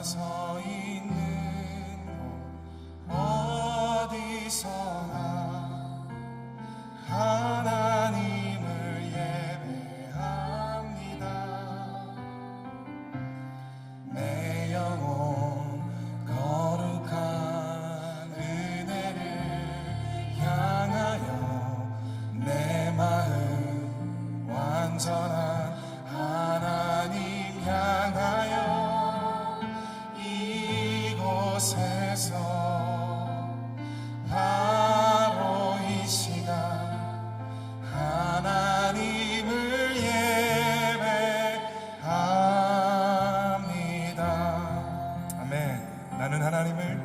서 있는 곳 어디서나 하나님을 예배합니다. 내 영혼 거룩한 은혜를 향하여 내 마음 완전한 하나님 향하여 이곳에서 바로 이 시간 하나님을 예배합니다. 아멘. 나는 하나님을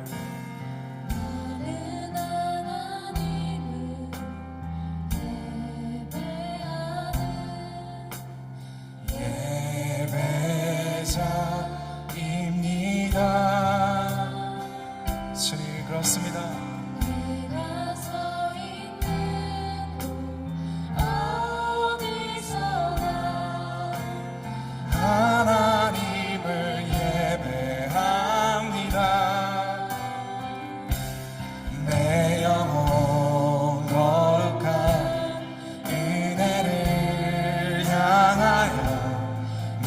예배자입니다. 주님 그렇습니다. 내가 서 있는 곳 어디서나 하나님을 예배합니다. 내 영혼 거룩한 은혜를 향하여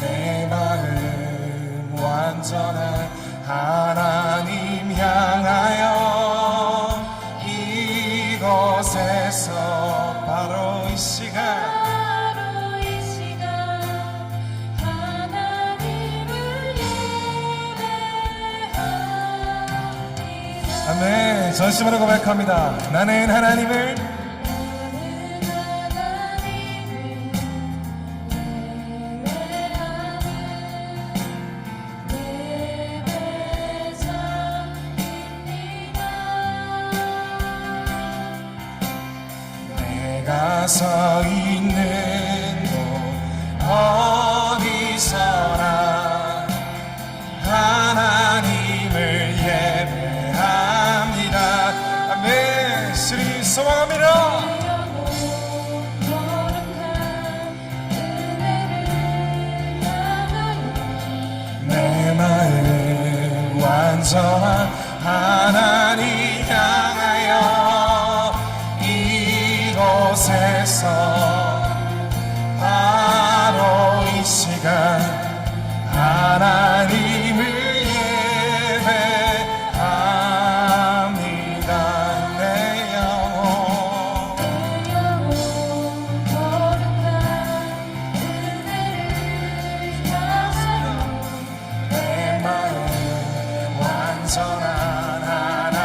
내 마음 완전한 하나님 향하여 이곳에서 바로 이 시간 하나님을 예배합니다. 아멘. 전심으로 고백합니다. 나는 하나님을 내가 서 있는 곳 어디서나 하나님을 예배합니다. 아멘. 주님 소망합니다. 내 마음 완전한 하나님 향하여 이곳에서 바로 이 시간 하나님을 예배합니다. 내 영혼 내 마음 완전한 하나님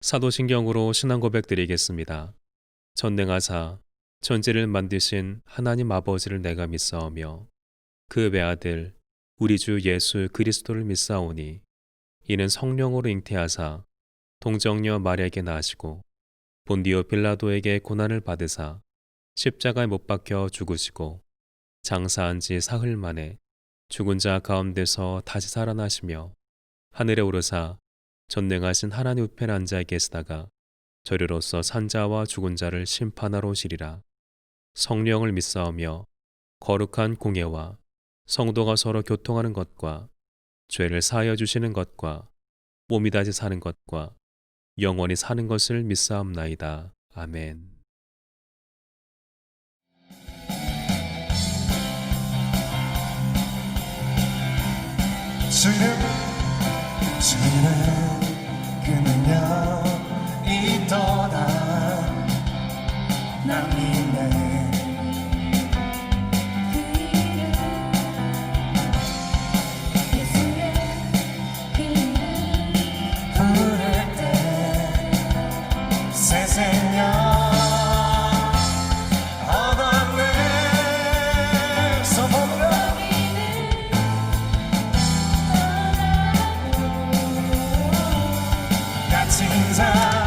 사도신경으로 신앙 고백 드리겠습니다. 전능하사 천지를 만드신 하나님 아버지를 내가 믿사오며 그 외아들 우리 주 예수 그리스도를 믿사오니 이는 성령으로 잉태하사 동정녀 마리아에게 나시고 본디오 빌라도에게 고난을 받으사 십자가에 못 박혀 죽으시고 장사한 지 사흘 만에 죽은 자 가운데서 다시 살아나시며 하늘에 오르사 전능하신 하나님 우편에 앉아 계시다가 저리로서 산자와 죽은 자를 심판하러 오시리라. 성령을 믿사오며 거룩한 공예와 성도가 서로 교통하는 것과 죄를 사하여 주시는 것과 몸이 다시 사는 것과 영원히 사는 것을 믿사옵나이다. 아멘. 주는 그 능력 있도다 난 믿네 그 이름 예수의 그 이름 부를 때 새 생명 얻었네 소문으로 갇힌 자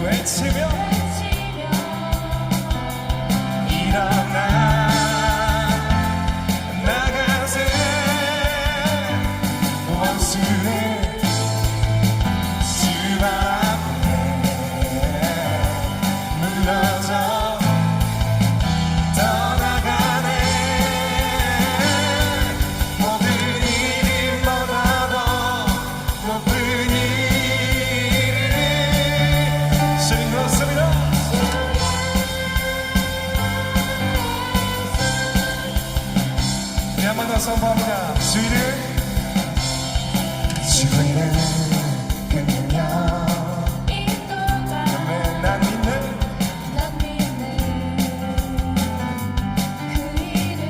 외치며 일어나 나가세 원수의 주 앞에 물러져 떠나가네 모든 이름보다도 높은 주님 그렇습니다. 우리 한 번 더 선포합니다. 주 이름 그 능력 인도가 난 믿네 난 믿네 그 이름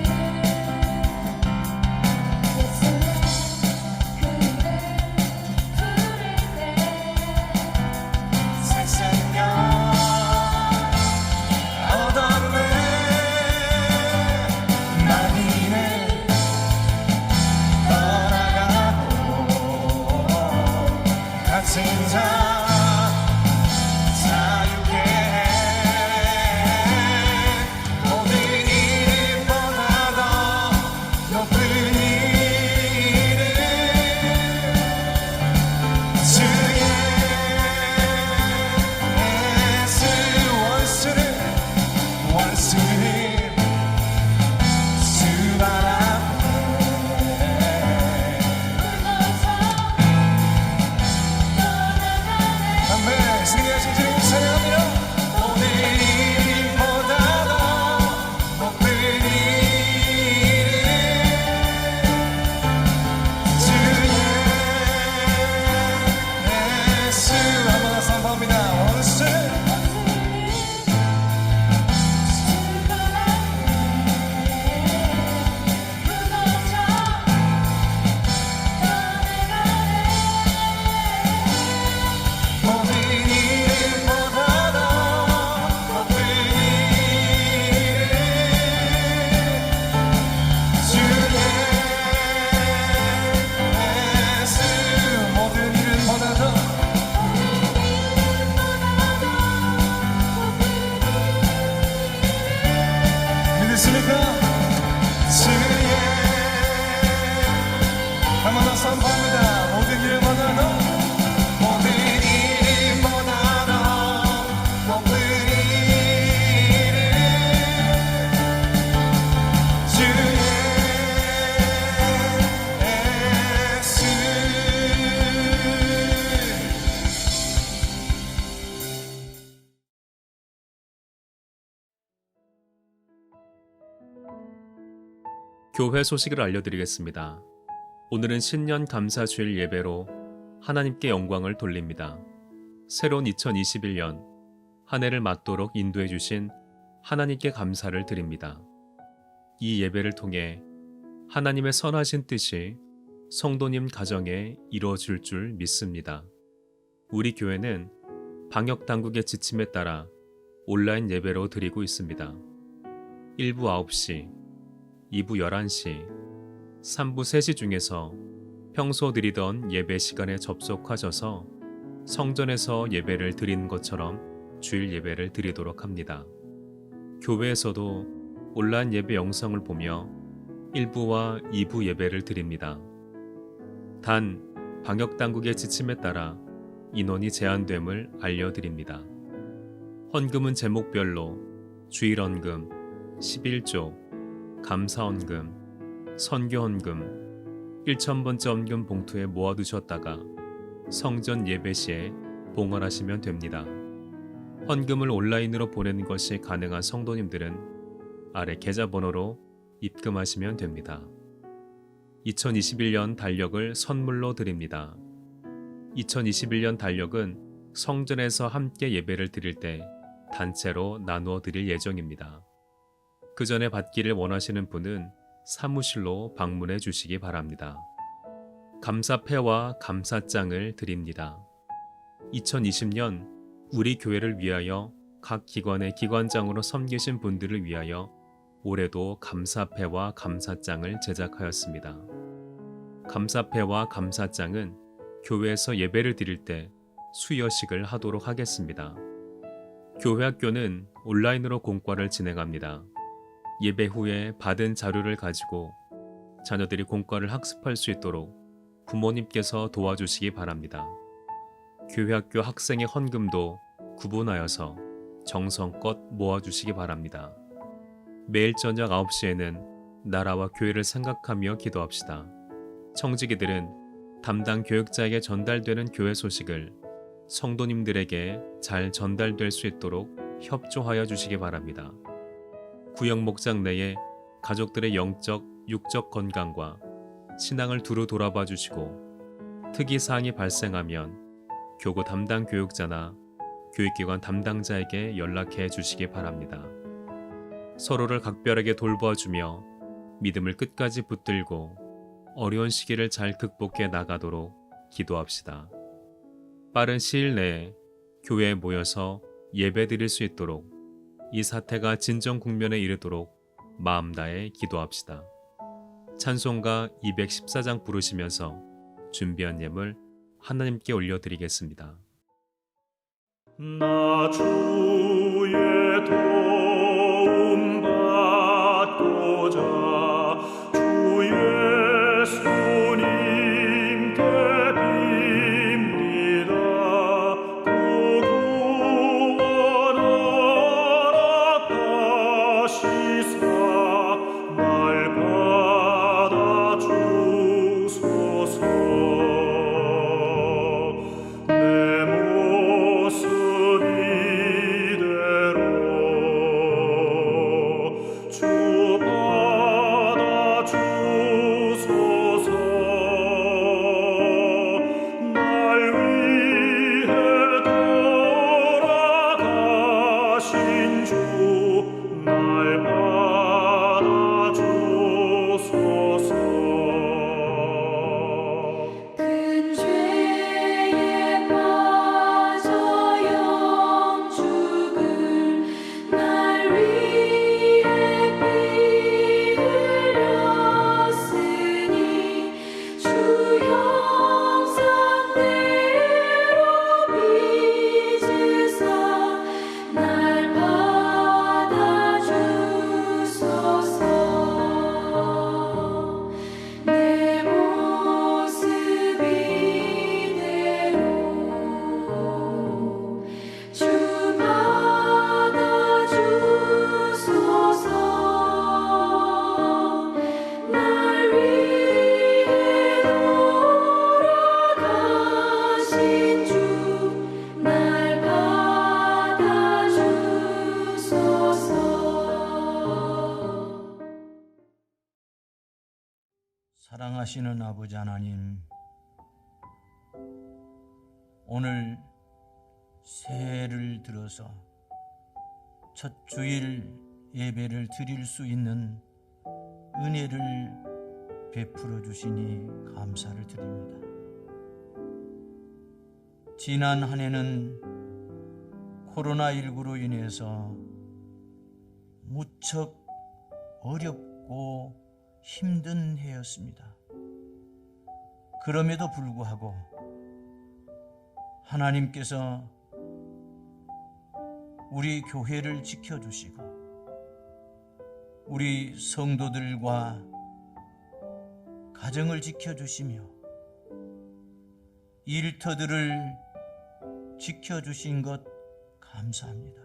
예수의 그 이름 부를 때 새 생명 얻었네 마귀는 떠나가고 교회 소식을 알려드리겠습니다. 오늘은 신년 감사주일 예배로 하나님께 영광을 돌립니다. 새로운 2021년 한 해를 맞도록 인도해 주신 하나님께 감사를 드립니다. 이 예배를 통해 하나님의 선하신 뜻이 성도님 가정에 이루어질 줄 믿습니다. 우리 교회는 방역 당국의 지침에 따라 온라인 예배로 드리고 있습니다. 1부 9시, 2부 11시, 3부 3시 중에서 평소 드리던 예배 시간에 접속하셔서 성전에서 예배를 드리는 것처럼 주일 예배를 드리도록 합니다. 교회에서도 온라인 예배 영상을 보며 1부와 2부 예배를 드립니다. 단, 방역당국의 지침에 따라 인원이 제한됨을 알려드립니다. 헌금은 제목별로 주일헌금, 11조, 감사헌금, 선교헌금, 1,000번째 헌금 봉투에 모아두셨다가 성전 예배 시에 봉헌하시면 됩니다. 헌금을 온라인으로 보내는 것이 가능한 성도님들은 아래 계좌번호로 입금하시면 됩니다. 2021년 달력을 선물로 드립니다. 2021년 달력은 성전에서 함께 예배를 드릴 때 단체로 나누어 드릴 예정입니다. 그 전에 받기를 원하시는 분은 사무실로 방문해 주시기 바랍니다. 감사패와 감사장을 드립니다. 2020년 우리 교회를 위하여 각 기관의 기관장으로 섬기신 분들을 위하여 올해도 감사패와 감사장을 제작하였습니다. 감사패와 감사장은 교회에서 예배를 드릴 때 수여식을 하도록 하겠습니다. 교회 학교는 온라인으로 공과를 진행합니다. 예배 후에 받은 자료를 가지고 자녀들이 공과를 학습할 수 있도록 부모님께서 도와주시기 바랍니다. 교회 학교 학생의 헌금도 구분하여서 정성껏 모아주시기 바랍니다. 매일 저녁 9시에는 나라와 교회를 생각하며 기도합시다. 청지기들은 담당 교육자에게 전달되는 교회 소식을 성도님들에게 잘 전달될 수 있도록 협조하여 주시기 바랍니다. 구역 목장 내에 가족들의 영적, 육적 건강과 신앙을 두루 돌아봐 주시고 특이사항이 발생하면 교구 담당 교육자나 교육기관 담당자에게 연락해 주시기 바랍니다. 서로를 각별하게 돌보아주며 믿음을 끝까지 붙들고 어려운 시기를 잘 극복해 나가도록 기도합시다. 빠른 시일 내에 교회에 모여서 예배 드릴 수 있도록 이 사태가 진정 국면에 이르도록 마음 다해 기도합시다. 찬송가 214장 부르시면서 준비한 예물 하나님께 올려드리겠습니다. 나 주의 도움 받고자 주 예수님께 빕니다. 구원하라 하시사 날 받아 주소서. 내 모습 이대로 주 사랑하시는 아버지 하나님, 오늘 새해를 들어서 첫 주일 예배를 드릴 수 있는 은혜를 베풀어 주시니 감사를 드립니다. 지난 한 해는 코로나19로 인해서 무척 어렵고 힘든 해였습니다. 그럼에도 불구하고 하나님께서 우리 교회를 지켜주시고 우리 성도들과 가정을 지켜주시며 일터들을 지켜주신 것 감사합니다.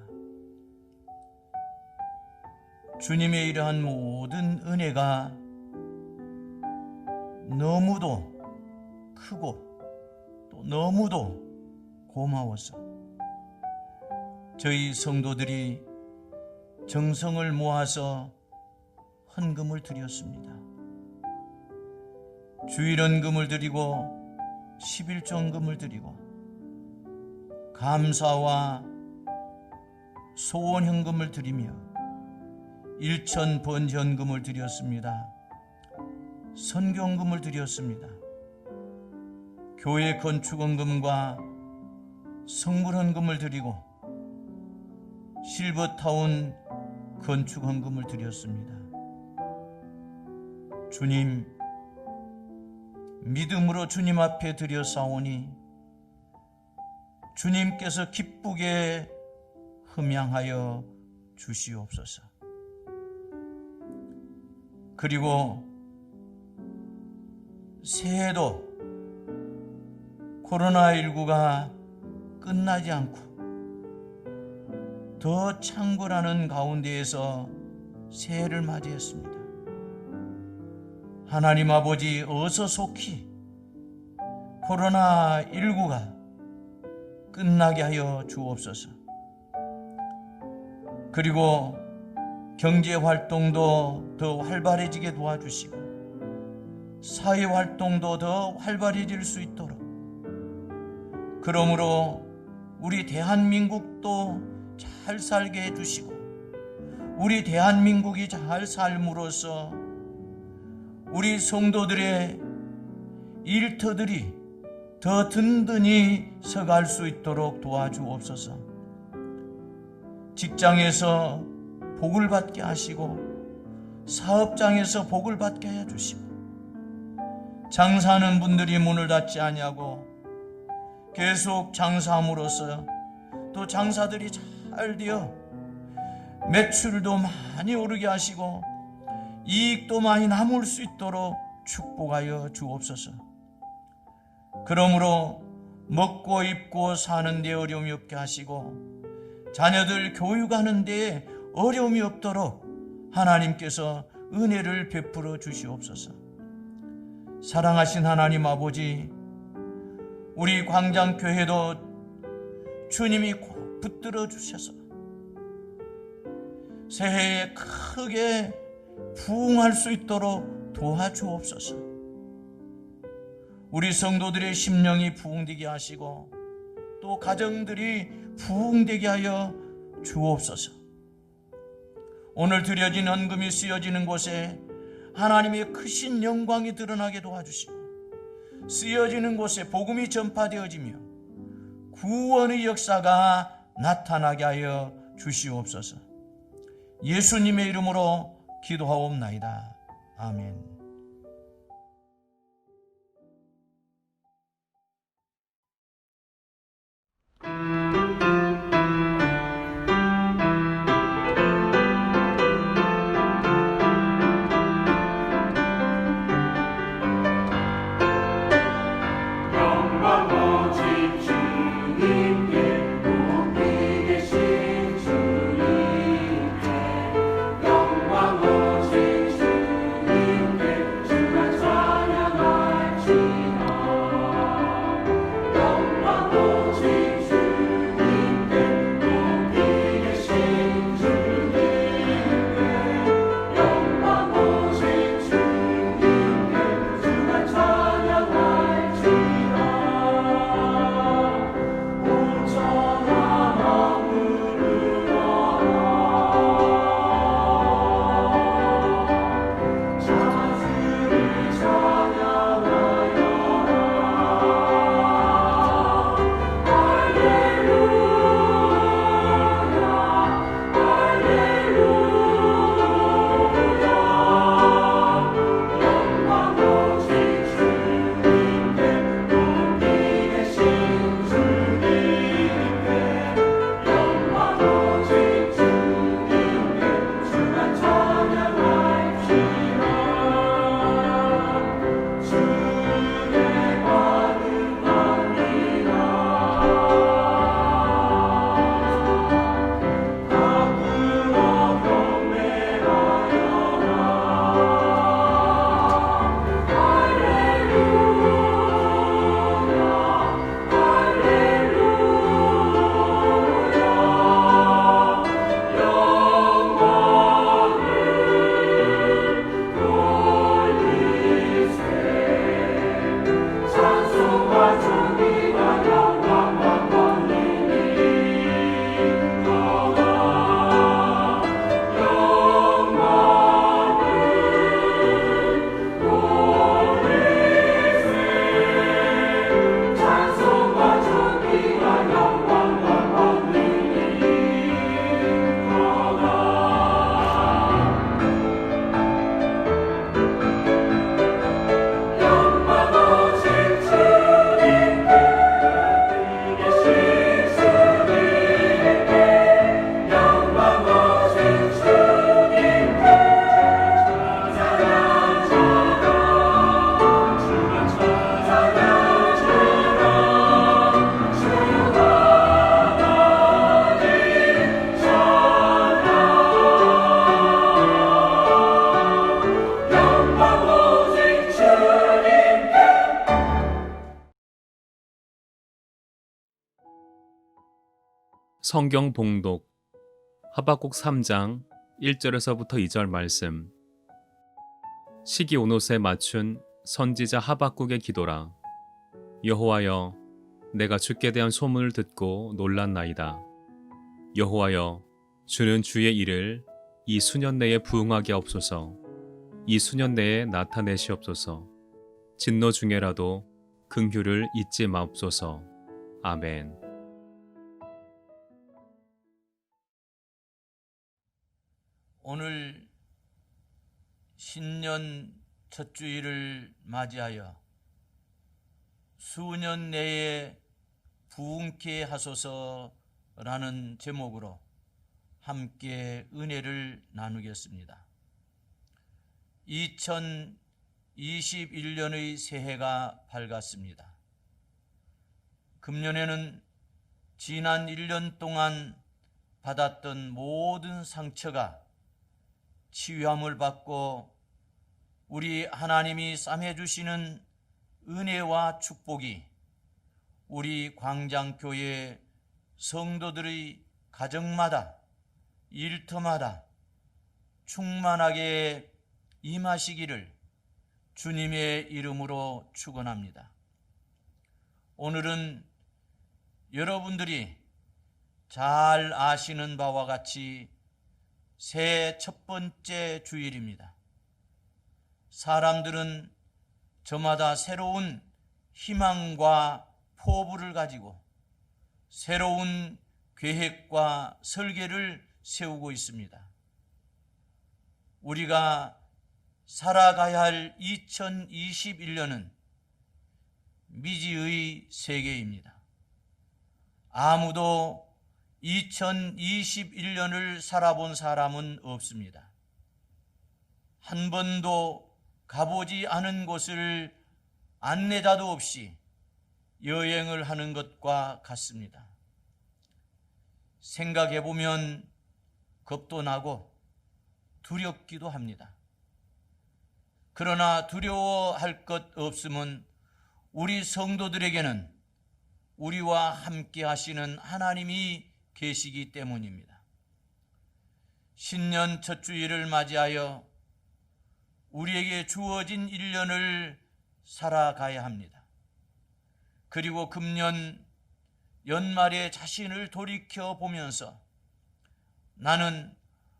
주님의 이러한 모든 은혜가 너무도 크고 또 너무도 고마워서 저희 성도들이 정성을 모아서 헌금을 드렸습니다. 주일헌금을 드리고 11조헌금을 드리고 감사와 소원헌금을 드리며 일천번제헌금을 드렸습니다. 선교헌금을 드렸습니다. 교회 건축헌금과 성물헌금을 드리고 실버타운 건축헌금을 드렸습니다. 주님, 믿음으로 주님 앞에 드렸사오니 주님께서 기쁘게 흠양하여 주시옵소서. 그리고 새해도 코로나19가 끝나지 않고 더 창궐하는 가운데에서 새해를 맞이했습니다. 하나님 아버지, 어서 속히 코로나19가 끝나게 하여 주옵소서. 그리고 경제활동도 더 활발해지게 도와주시고 사회활동도 더 활발해질 수 있도록, 그러므로 우리 대한민국도 잘 살게 해주시고 우리 대한민국이 잘 삶으로써 우리 성도들의 일터들이 더 든든히 서갈 수 있도록 도와주옵소서. 직장에서 복을 받게 하시고 사업장에서 복을 받게 해 주시고 장사하는 분들이 문을 닫지 아니하고 계속 장사함으로써 또 장사들이 잘 되어 매출도 많이 오르게 하시고 이익도 많이 남을 수 있도록 축복하여 주옵소서. 그러므로 먹고 입고 사는 데 어려움이 없게 하시고 자녀들 교육하는 데 어려움이 없도록 하나님께서 은혜를 베풀어 주시옵소서. 사랑하신 하나님 아버지, 우리 광장교회도 주님이 꼭 붙들어 주셔서 새해에 크게 부흥할 수 있도록 도와주옵소서. 우리 성도들의 심령이 부흥되게 하시고 또 가정들이 부흥되게 하여 주옵소서. 오늘 드려진 헌금이 쓰여지는 곳에 하나님의 크신 영광이 드러나게 도와주시고 쓰여지는 곳에 복음이 전파되어지며 구원의 역사가 나타나게 하여 주시옵소서. 예수님의 이름으로 기도하옵나이다. 아멘. 영광 오직 주님께 성경 봉독 하박국 3장 1절에서부터 2절 말씀. 시기 오노스에 맞춘 선지자 하박국의 기도라. 여호와여, 내가 주께 대한 소문을 듣고 놀랐나이다. 여호와여, 주는 주의 일을 이 수년 내에 부응하게 하옵소서. 이 수년 내에 나타내시옵소서. 진노 중에라도 긍휼을 잊지 마옵소서. 아멘. 오늘 신년 첫 주일을 맞이하여 수년 내에 부흥케 하소서라는 제목으로 함께 은혜를 나누겠습니다. 2021년의 새해가 밝았습니다. 금년에는 지난 1년 동안 받았던 모든 상처가 치유함을 받고 우리 하나님이 쌈해 주시는 은혜와 축복이 우리 광장교회 성도들의 가정마다 일터마다 충만하게 임하시기를 주님의 이름으로 축원합니다. 오늘은 여러분들이 잘 아시는 바와 같이 새해 첫 번째 주일입니다. 사람들은 저마다 새로운 희망과 포부를 가지고 새로운 계획과 설계를 세우고 있습니다. 우리가 살아가야 할 2021년은 미지의 세계입니다. 아무도 2021년을 살아본 사람은 없습니다. 한 번도 가보지 않은 곳을 안내자도 없이 여행을 하는 것과 같습니다. 생각해보면 겁도 나고 두렵기도 합니다. 그러나 두려워할 것 없음은 우리 성도들에게는 우리와 함께 하시는 하나님이 계시기 때문입니다. 신년 첫 주일을 맞이하여 우리에게 주어진 1년을 살아가야 합니다. 그리고 금년 연말에 자신을 돌이켜 보면서 나는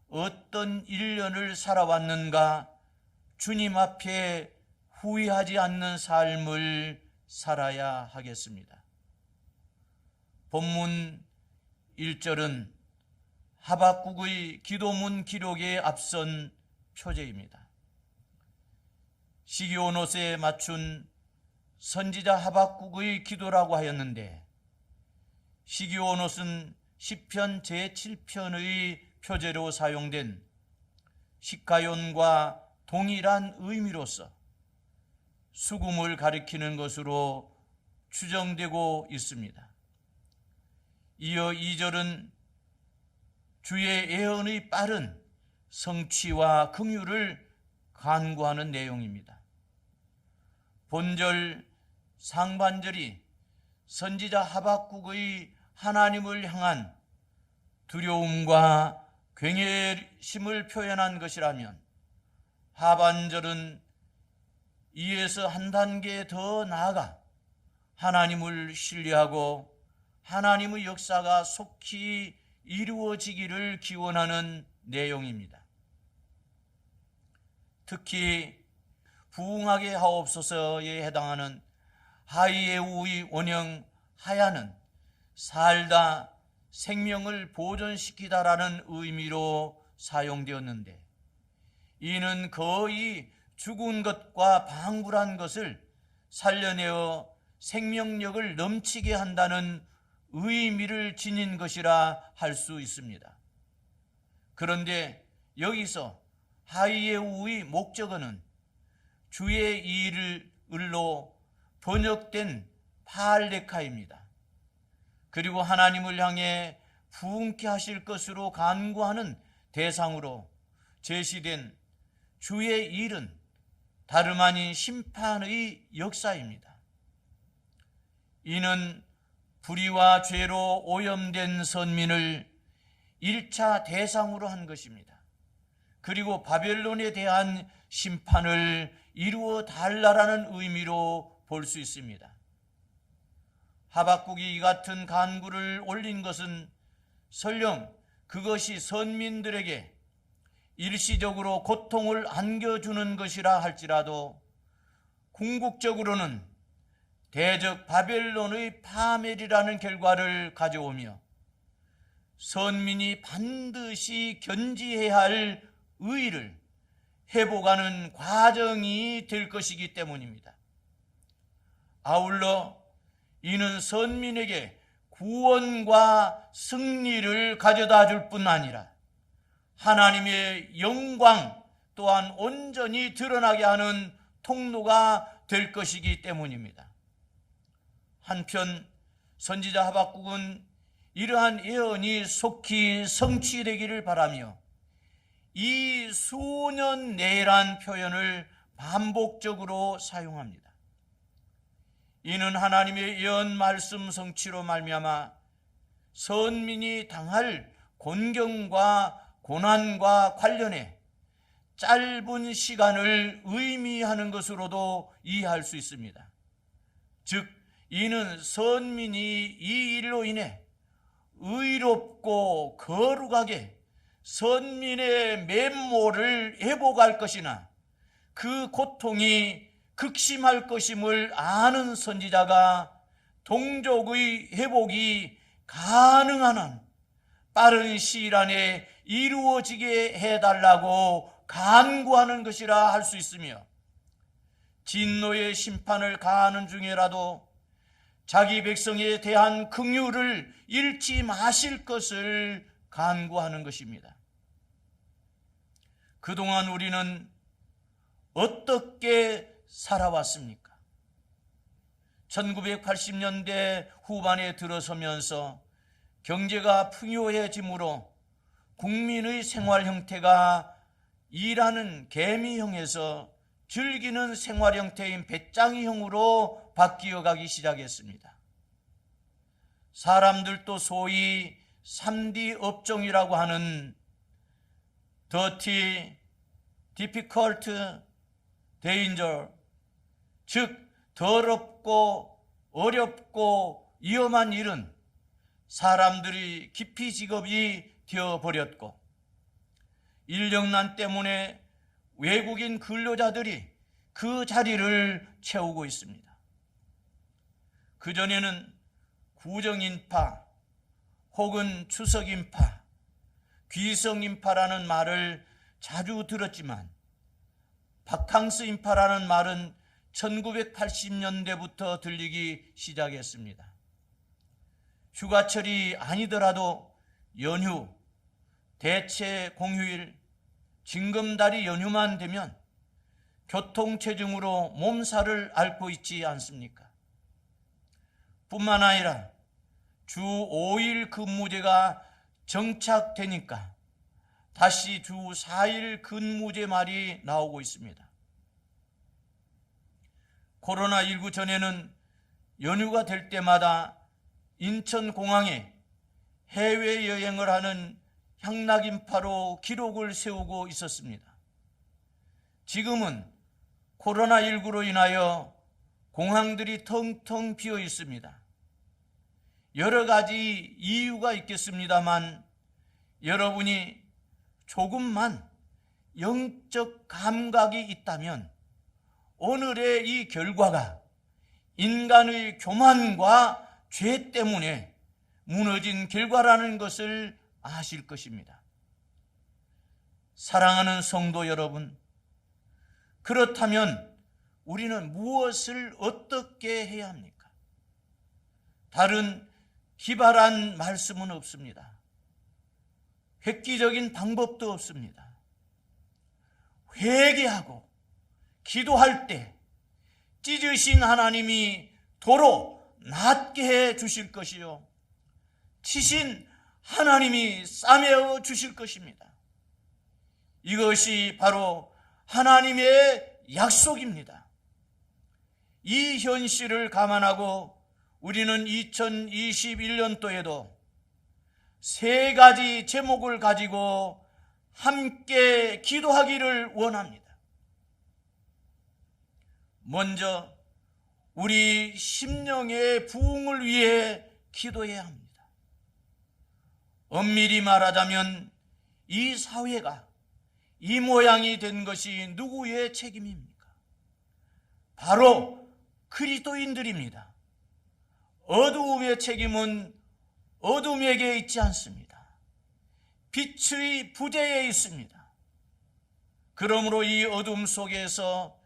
어떤 1년을 살아왔는가 주님 앞에 후회하지 않는 삶을 살아야 하겠습니다. 본문 1절은 하박국의 기도문 기록에 앞선 표제입니다. 시기오노스에 맞춘 선지자 하박국의 기도라고 하였는데 시기오노스는 시편 제7편의 표제로 사용된 시카연과 동일한 의미로서 수금을 가리키는 것으로 추정되고 있습니다. 이어 2절은 주의 예언의 빠른 성취와 긍휼을 간구하는 내용입니다. 본절 상반절이 선지자 하박국의 하나님을 향한 두려움과 경외심을 표현한 것이라면 하반절은 이에서 한 단계 더 나아가 하나님을 신뢰하고 하나님의 역사가 속히 이루어지기를 기원하는 내용입니다. 특히 부흥하게 하옵소서에 해당하는 하이에우의 원형 하야는 살다 생명을 보존시키다라는 의미로 사용되었는데 이는 거의 죽은 것과 방불한 것을 살려내어 생명력을 넘치게 한다는 의미를 지닌 것이라 할 수 있습니다. 그런데 여기서 하이에우의 목적어는 주의 일로 번역된 팔레카입니다. 그리고 하나님을 향해 부흥케 하실 것으로 간구하는 대상으로 제시된 주의 일은 다름 아닌 심판의 역사입니다. 이는 불의와 죄로 오염된 선민을 1차 대상으로 한 것입니다. 그리고 바벨론에 대한 심판을 이루어 달라라는 의미로 볼 수 있습니다. 하박국이 이 같은 간구를 올린 것은 설령 그것이 선민들에게 일시적으로 고통을 안겨주는 것이라 할지라도 궁극적으로는 대적 바벨론의 파멸이라는 결과를 가져오며 선민이 반드시 견지해야 할 의의를 회복하는 과정이 될 것이기 때문입니다. 아울러 이는 선민에게 구원과 승리를 가져다 줄 뿐 아니라 하나님의 영광 또한 온전히 드러나게 하는 통로가 될 것이기 때문입니다. 한편 선지자 하박국은 이러한 예언이 속히 성취되기를 바라며 이 수년 내란 표현을 반복적으로 사용합니다. 이는 하나님의 예언 말씀 성취로 말미암아 선민이 당할 곤경과 고난과 관련해 짧은 시간을 의미하는 것으로도 이해할 수 있습니다. 즉 이는 선민이 이 일로 인해 의롭고 거룩하게 선민의 면모를 회복할 것이나 그 고통이 극심할 것임을 아는 선지자가 동족의 회복이 가능한 한 빠른 시일 안에 이루어지게 해달라고 간구하는 것이라 할 수 있으며 진노의 심판을 가하는 중에라도 자기 백성에 대한 긍휼을 잃지 마실 것을 간구하는 것입니다. 그동안 우리는 어떻게 살아왔습니까? 1980년대 후반에 들어서면서 경제가 풍요해지므로 국민의 생활 형태가 일하는 개미형에서 즐기는 생활 형태인 배짱이형으로 바뀌어 가기 시작했습니다. 사람들도 소위 3D 업종이라고 하는 dirty, difficult, danger, 즉 더럽고 어렵고 위험한 일은 사람들이 기피 직업이 되어버렸고 인력난 때문에 외국인 근로자들이 그 자리를 채우고 있습니다. 그전에는 구정인파 혹은 추석인파, 귀성인파라는 말을 자주 들었지만 바캉스인파라는 말은 1980년대부터 들리기 시작했습니다. 휴가철이 아니더라도 연휴, 대체 공휴일, 징검다리 연휴만 되면 교통체증으로 몸살을 앓고 있지 않습니까? 뿐만 아니라 주 5일 근무제가 정착되니까 다시 주 4일 근무제 말이 나오고 있습니다. 코로나19 전에는 연휴가 될 때마다 인천공항에 해외여행을 하는 향락인파로 기록을 세우고 있었습니다. 지금은 코로나19로 인하여 공항들이 텅텅 비어 있습니다. 여러 가지 이유가 있겠습니다만 여러분이 조금만 영적 감각이 있다면 오늘의 이 결과가 인간의 교만과 죄 때문에 무너진 결과라는 것을 아실 것입니다. 사랑하는 성도 여러분, 그렇다면 우리는 무엇을 어떻게 해야 합니까? 다른 기발한 말씀은 없습니다. 획기적인 방법도 없습니다. 회개하고 기도할 때 찢으신 하나님이 도로 낫게 해 주실 것이요 치신 하나님이 싸매어 주실 것입니다. 이것이 바로 하나님의 약속입니다. 이 현실을 감안하고 우리는 2021년도에도 세 가지 제목을 가지고 함께 기도하기를 원합니다. 먼저 우리 심령의 부흥을 위해 기도해야 합니다. 엄밀히 말하자면 이 사회가 이 모양이 된 것이 누구의 책임입니까? 바로 그리스도인들입니다. 어두움의 책임은 어둠에게 있지 않습니다. 빛의 부재에 있습니다. 그러므로 이 어둠 속에서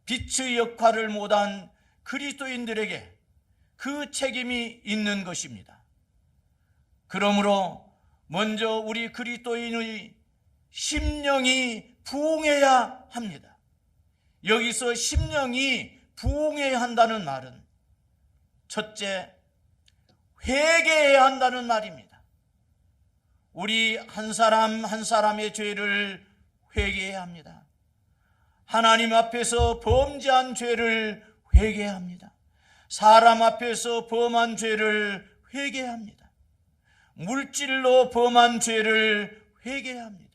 빛의 역할을 못한 그리스도인들에게 그 책임이 있는 것입니다. 그러므로 먼저 우리 그리스도인의 심령이 부흥해야 합니다. 여기서 심령이 부흥해야 한다는 말은 첫째, 회개해야 한다는 말입니다. 우리 한 사람 한 사람의 죄를 회개해야 합니다. 하나님 앞에서 범죄한 죄를 회개해야 합니다. 사람 앞에서 범한 죄를 회개해야 합니다. 물질로 범한 죄를 회개해야 합니다.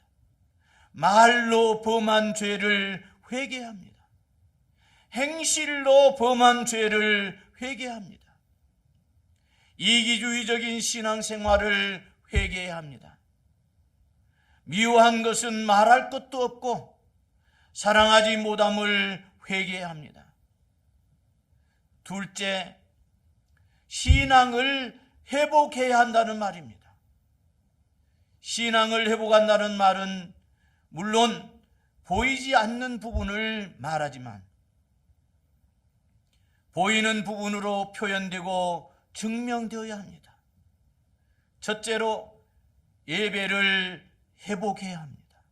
말로 범한 죄를 회개해야 합니다. 행실로 범한 죄를 회개해야 합니다. 이기주의적인 신앙생활을 회개해야 합니다. 미워한 것은 말할 것도 없고 사랑하지 못함을 회개해야 합니다. 둘째, 신앙을 회복해야 한다는 말입니다. 신앙을 회복한다는 말은 물론 보이지 않는 부분을 말하지만 보이는 부분으로 표현되고 증명되어야 합니다. 첫째로 예배를 회복해야 합니다.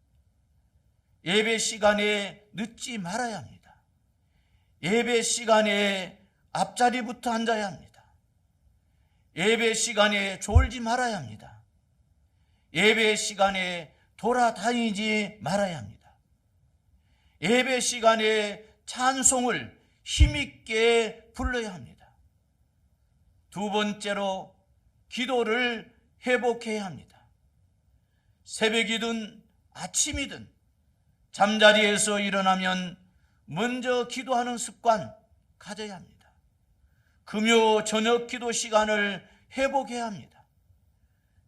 예배 시간에 늦지 말아야 합니다. 예배 시간에 앞자리부터 앉아야 합니다. 예배 시간에 졸지 말아야 합니다. 예배 시간에 돌아다니지 말아야 합니다. 예배 시간에 찬송을 힘있게 불러야 합니다. 두 번째로 기도를 회복해야 합니다. 새벽이든 아침이든 잠자리에서 일어나면 먼저 기도하는 습관 가져야 합니다. 금요 저녁 기도 시간을 회복해야 합니다.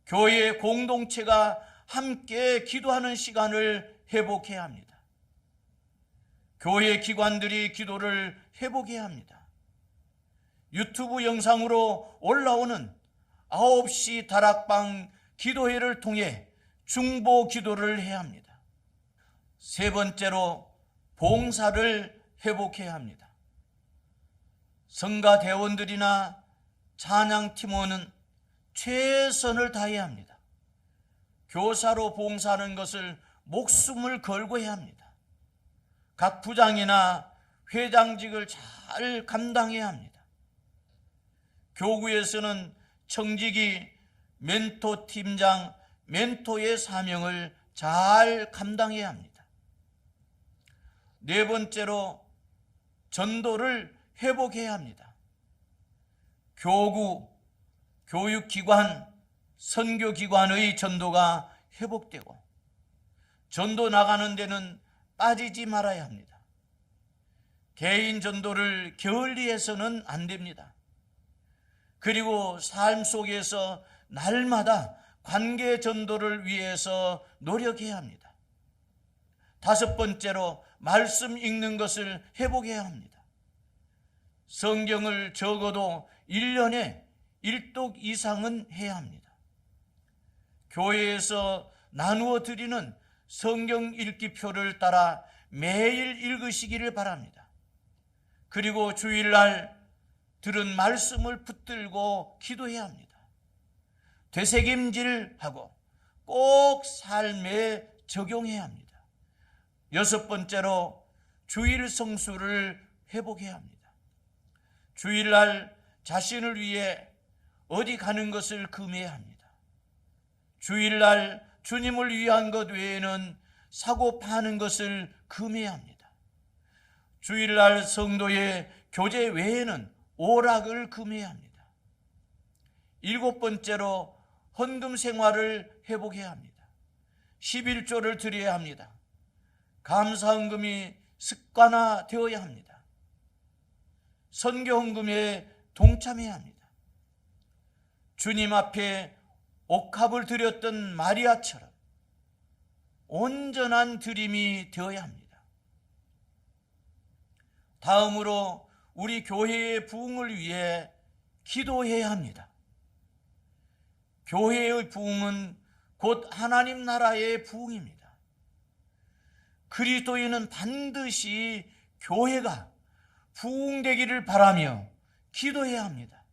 교회 공동체가 함께 기도하는 시간을 회복해야 합니다. 교회 기관들이 기도를 회복해야 합니다. 유튜브 영상으로 올라오는 9시 다락방 기도회를 통해 중보 기도를 해야 합니다. 세 번째로 봉사를 회복해야 합니다. 성가 대원들이나 찬양팀원은 최선을 다해야 합니다. 교사로 봉사하는 것을 목숨을 걸고 해야 합니다. 각 부장이나 회장직을 잘 감당해야 합니다. 교구에서는 청직이 멘토 팀장, 멘토의 사명을 잘 감당해야 합니다. 네 번째로 전도를 회복해야 합니다. 교구, 교육기관, 선교기관의 전도가 회복되고 전도 나가는 데는 빠지지 말아야 합니다. 개인 전도를 게을리해서는 안 됩니다. 그리고 삶 속에서 날마다 관계 전도를 위해서 노력해야 합니다. 다섯 번째로 말씀 읽는 것을 회복해야 합니다. 성경을 적어도 1년에 1독 이상은 해야 합니다. 교회에서 나누어 드리는 성경 읽기표를 따라 매일 읽으시기를 바랍니다. 그리고 주일날 들은 말씀을 붙들고 기도해야 합니다. 되새김질하고 꼭 삶에 적용해야 합니다. 여섯 번째로 주일 성수를 회복해야 합니다. 주일날 자신을 위해 어디 가는 것을 금해야 합니다. 주일날 주님을 위한 것 외에는 사고 파는 것을 금해야 합니다. 주일날 성도의 교제 외에는 오락을 금해야 합니다. 7번째로 헌금 생활을 회복해야 합니다. 11조를 드려야 합니다. 감사헌금이 습관화되어야 합니다. 선교헌금에 동참해야 합니다. 주님 앞에 옥합을 드렸던 마리아처럼 온전한 드림이 되어야 합니다. 다음으로 우리 교회의 부흥을 위해 기도해야 합니다. 교회의 부흥은 곧 하나님 나라의 부흥입니다. 그리스도인은 반드시 교회가 부흥되기를 바라며 기도해야 합니다.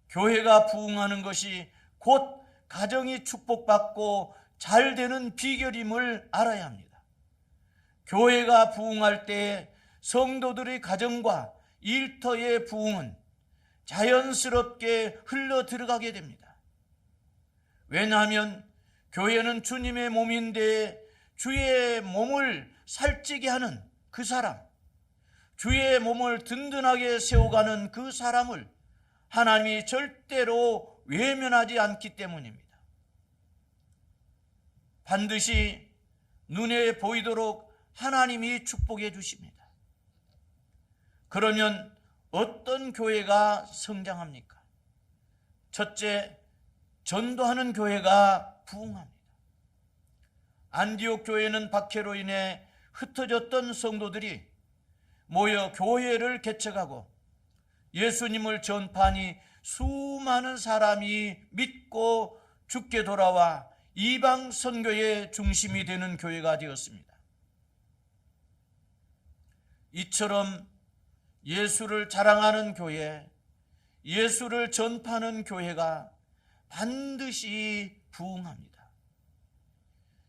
교회가 부흥하는 것이 곧 가정이 축복받고 잘 되는 비결임을 알아야 합니다. 교회가 부흥할 때 성도들의 가정과 일터의 부흥은 자연스럽게 흘러 들어가게 됩니다. 왜냐하면 교회는 주님의 몸인데 주의 몸을 살찌게 하는 그 사람, 주의 몸을 든든하게 세워가는 그 사람을 하나님이 절대로 외면하지 않기 때문입니다. 반드시 눈에 보이도록 하나님이 축복해 주십니다. 그러면 어떤 교회가 성장합니까? 첫째, 전도하는 교회가 부흥합니다. 안디옥 교회는 박해로 인해 흩어졌던 성도들이 모여 교회를 개척하고 예수님을 전파하니 수많은 사람이 믿고 주께 돌아와 이방 선교의 중심이 되는 교회가 되었습니다. 이처럼 예수를 자랑하는 교회, 예수를 전파하는 교회가 반드시 부흥합니다.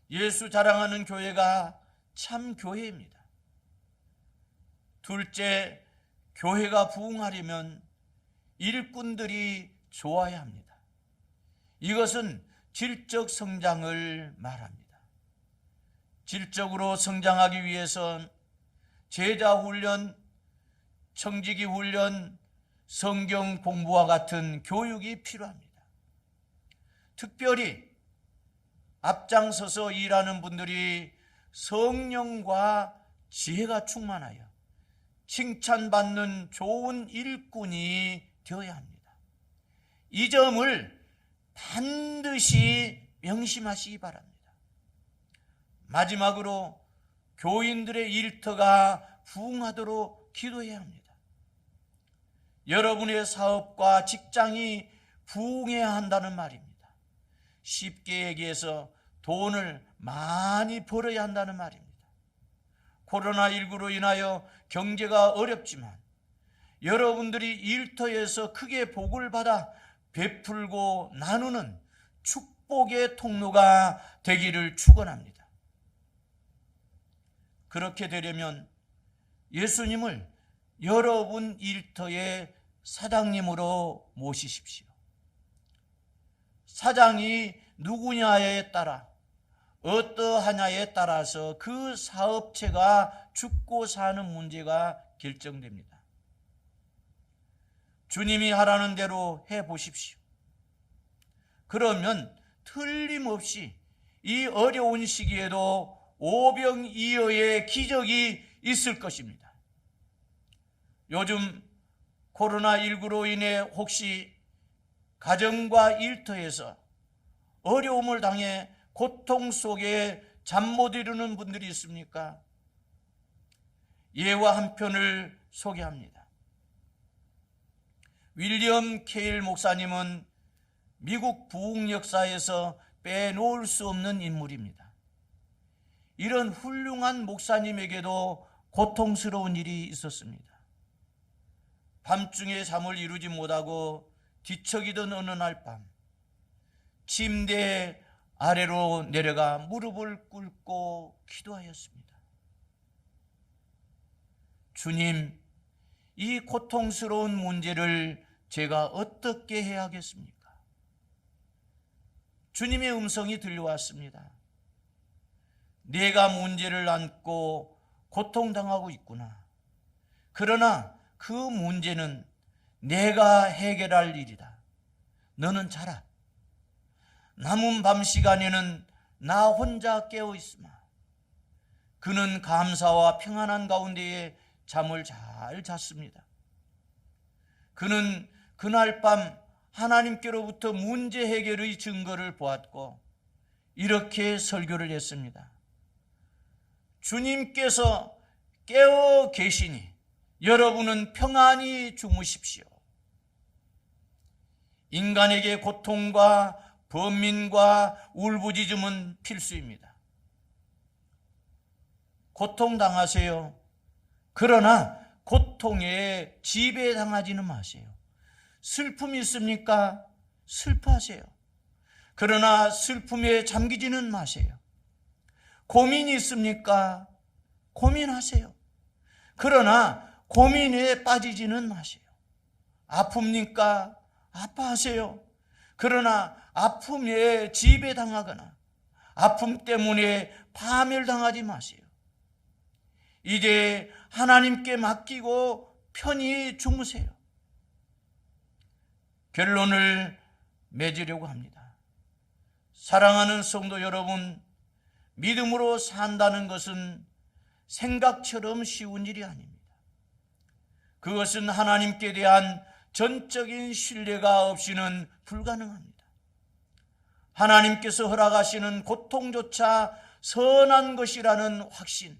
예수 자랑하는 교회가 참 교회입니다. 둘째, 교회가 부흥하려면 일꾼들이 좋아야 합니다. 이것은 질적 성장을 말합니다. 질적으로 성장하기 위해선 제자 훈련, 청지기 훈련, 성경 공부와 같은 교육이 필요합니다. 특별히 앞장서서 일하는 분들이 성령과 지혜가 충만하여 칭찬받는 좋은 일꾼이 되어야 합니다. 이 점을 반드시 명심하시기 바랍니다. 마지막으로 교인들의 일터가 부흥하도록 기도해야 합니다. 여러분의 사업과 직장이 부흥해야 한다는 말입니다. 쉽게 얘기해서 돈을 많이 벌어야 한다는 말입니다. 코로나19로 인하여 경제가 어렵지만 여러분들이 일터에서 크게 복을 받아 베풀고 나누는 축복의 통로가 되기를 축원합니다. 그렇게 되려면 예수님을 여러분 일터의 사장님으로 모시십시오. 사장이 누구냐에 따라 어떠하냐에 따라서 그 사업체가 죽고 사는 문제가 결정됩니다. 주님이 하라는 대로 해보십시오. 그러면 틀림없이 이 어려운 시기에도 오병이어의 기적이 있을 것입니다. 요즘 코로나19로 인해 혹시 가정과 일터에서 어려움을 당해 고통 속에 잠 못 이루는 분들이 있습니까? 예화 한 편을 소개합니다. 윌리엄 케일 목사님은 미국 부흥 역사에서 빼놓을 수 없는 인물입니다. 이런 훌륭한 목사님에게도 고통스러운 일이 있었습니다. 밤중에 잠을 이루지 못하고 뒤척이던 어느 날 밤, 침대 아래로 내려가 무릎을 꿇고 기도하였습니다. 주님, 이 고통스러운 문제를 제가 어떻게 해야 하겠습니까? 주님의 음성이 들려왔습니다. 내가 문제를 안고 고통당하고 있구나. 그러나 그 문제는 내가 해결할 일이다. 너는 자라. 남은 밤 시간에는 나 혼자 깨어 있으마. 그는 감사와 평안한 가운데에 잠을 잘 잤습니다. 그는 그날 밤 하나님께로부터 문제 해결의 증거를 보았고 이렇게 설교를 했습니다. 주님께서 깨어 계시니 여러분은 평안히 주무십시오. 인간에게 고통과 번민과 울부짖음은 필수입니다. 고통당하세요. 그러나 고통에 지배당하지는 마세요. 슬픔이 있습니까? 슬퍼하세요. 그러나 슬픔에 잠기지는 마세요. 고민이 있습니까? 고민하세요. 그러나 고민에 빠지지는 마세요. 아픕니까? 아파하세요. 그러나 아픔에 지배당하거나 아픔 때문에 파멸당하지 마세요. 이제 하나님께 맡기고 편히 주무세요. 결론을 맺으려고 합니다. 사랑하는 성도 여러분, 믿음으로 산다는 것은 생각처럼 쉬운 일이 아닙니다. 그것은 하나님께 대한 전적인 신뢰가 없이는 불가능합니다. 하나님께서 허락하시는 고통조차 선한 것이라는 확신,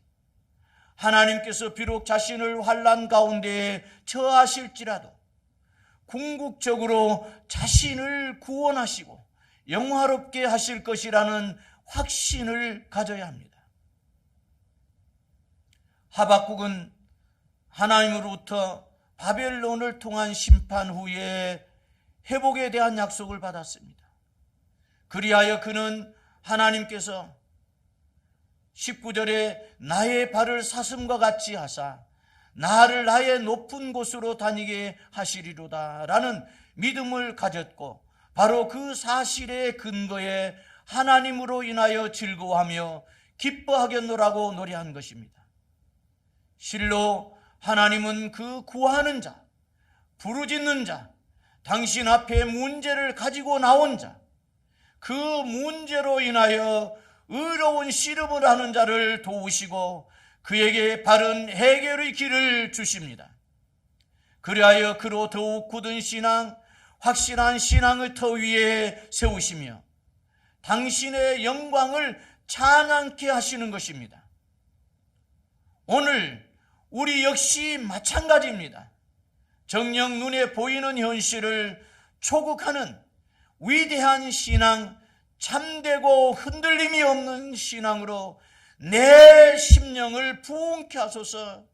하나님께서 비록 자신을 환난 가운데에 처하실지라도 궁극적으로 자신을 구원하시고 영화롭게 하실 것이라는 확신을 가져야 합니다. 하박국은 하나님으로부터 바벨론을 통한 심판 후에 회복에 대한 약속을 받았습니다. 그리하여 그는 하나님께서 19절에 나의 발을 사슴과 같이 하사 나를 나의 높은 곳으로 다니게 하시리로다 라는 믿음을 가졌고, 바로 그 사실의 근거에 하나님으로 인하여 즐거워하며 기뻐하겠노라고 노래한 것입니다. 실로 하나님은 그 구하는 자, 부르짖는 자, 당신 앞에 문제를 가지고 나온 자, 그 문제로 인하여 의로운 씨름을 하는 자를 도우시고 그에게 바른 해결의 길을 주십니다. 그리하여 그로 더욱 굳은 신앙, 확실한 신앙의 터 위에 세우시며 당신의 영광을 찬양케 하시는 것입니다. 오늘 우리 역시 마찬가지입니다. 정녕 눈에 보이는 현실을 초국하는 위대한 신앙, 참되고 흔들림이 없는 신앙으로 내 심령을 부흥케 하소서,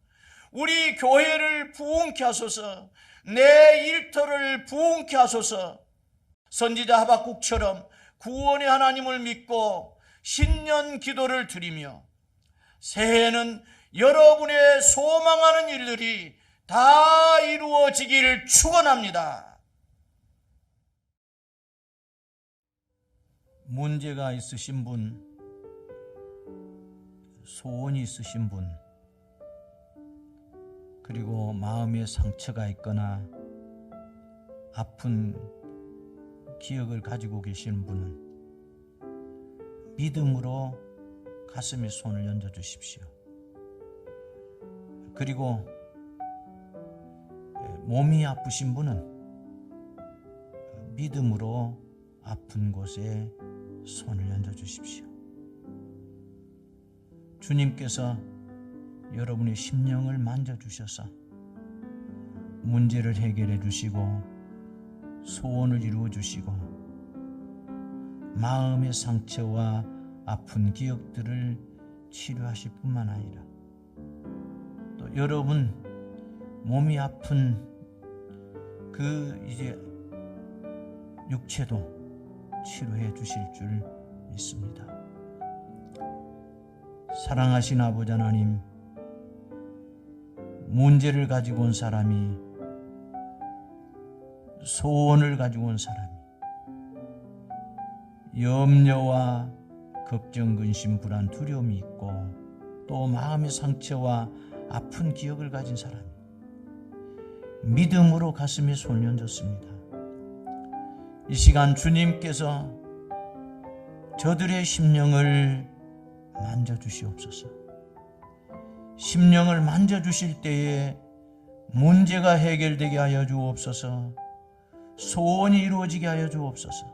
우리 교회를 부흥케 하소서, 내 일터를 부흥케 하소서. 선지자 하박국처럼 구원의 하나님을 믿고 신년 기도를 드리며 새해에는 여러분의 소망하는 일들이 다 이루어지기를 축원합니다. 문제가 있으신 분, 소원이 있으신 분, 그리고 마음에 상처가 있거나 아픈 기억을 가지고 계시는 분은 믿음으로 가슴에 손을 얹어 주십시오. 그리고 몸이 아프신 분은 믿음으로 아픈 곳에 손을 얹어 주십시오. 주님께서 여러분의 심령을 만져주셔서 문제를 해결해 주시고 소원을 이루어 주시고 마음의 상처와 아픈 기억들을 치료하실 뿐만 아니라 또 여러분 몸이 아픈 그 이제 육체도 치료해 주실 줄 믿습니다. 사랑하신 아버지 하나님, 문제를 가지고 온 사람이, 소원을 가지고 온 사람이, 염려와 걱정, 근심, 불안, 두려움이 있고 또 마음의 상처와 아픈 기억을 가진 사람이 믿음으로 가슴에 손을 얹었습니다. 이 시간 주님께서 저들의 심령을 만져주시옵소서. 심령을 만져주실 때에 문제가 해결되게 하여 주옵소서. 소원이 이루어지게 하여 주옵소서.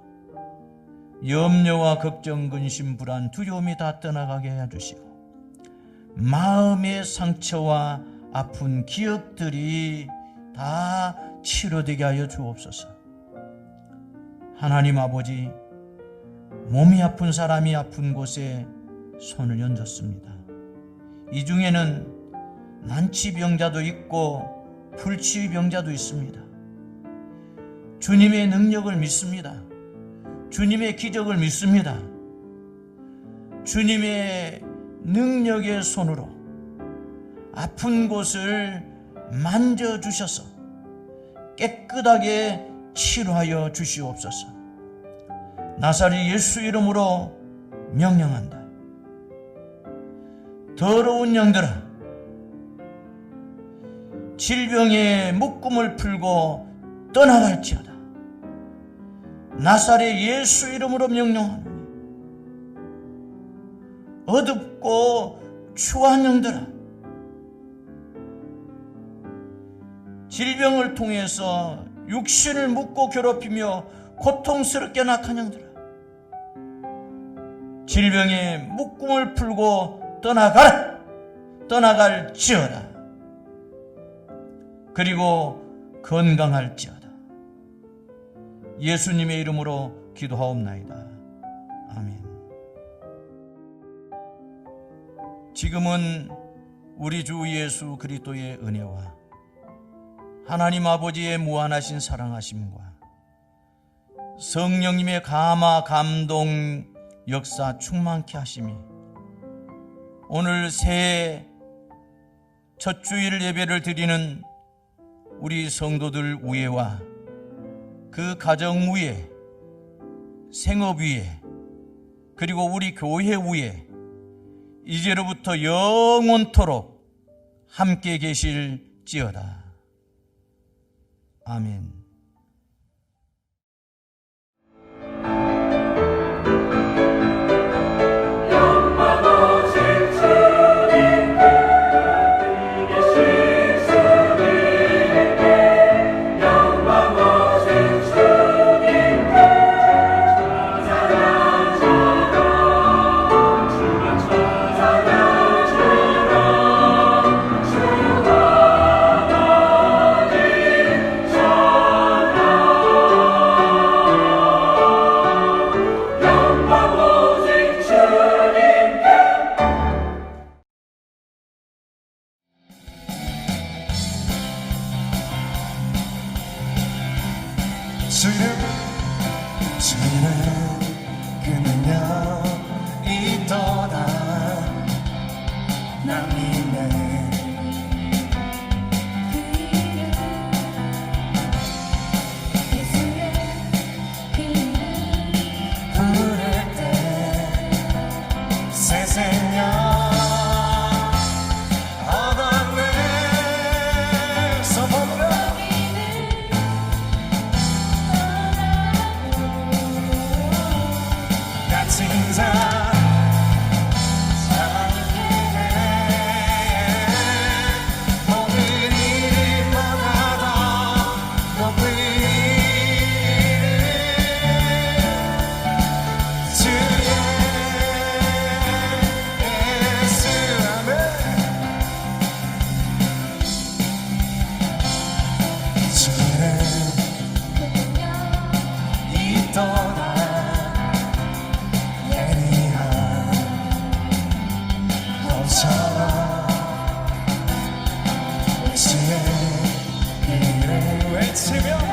염려와 걱정, 근심, 불안, 두려움이 다 떠나가게 해 주시고 마음의 상처와 아픈 기억들이 다 치료되게 하여 주옵소서. 하나님 아버지, 몸이 아픈 사람이 아픈 곳에 손을 얹었습니다. 이 중에는 난치병자도 있고 불치병자도 있습니다. 주님의 능력을 믿습니다. 주님의 기적을 믿습니다. 주님의 능력의 손으로 아픈 곳을 만져주셔서 깨끗하게 치료하여 주시옵소서. 나사렛 예수 이름으로 명령한다. 더러운 영들아, 질병의 묶음을 풀고 떠나갈지어다. 나사렛 예수 이름으로 명령하노니 어둡고 추한 영들아, 질병을 통해서 육신을 묶고 괴롭히며 고통스럽게 낙한 영들아, 질병의 묶음을 풀고 떠나가라. 떠나갈지어다. 그리고 건강할지어다. 예수님의 이름으로 기도하옵나이다. 아멘. 지금은 우리 주 예수 그리스도의 은혜와 하나님 아버지의 무한하신 사랑하심과 성령님의 감화 감동 역사 충만케 하심이 오늘 새해 첫 주일 예배를 드리는 우리 성도들 위에와 그 가정 위에, 생업 위에, 그리고 우리 교회 위에 이제로부터 영원토록 함께 계실지어다. 아멘. 주는 그 능력이 있도다. 난 믿네. 부를 때 새 생명 얻어내서 보라. 같은 자 외치며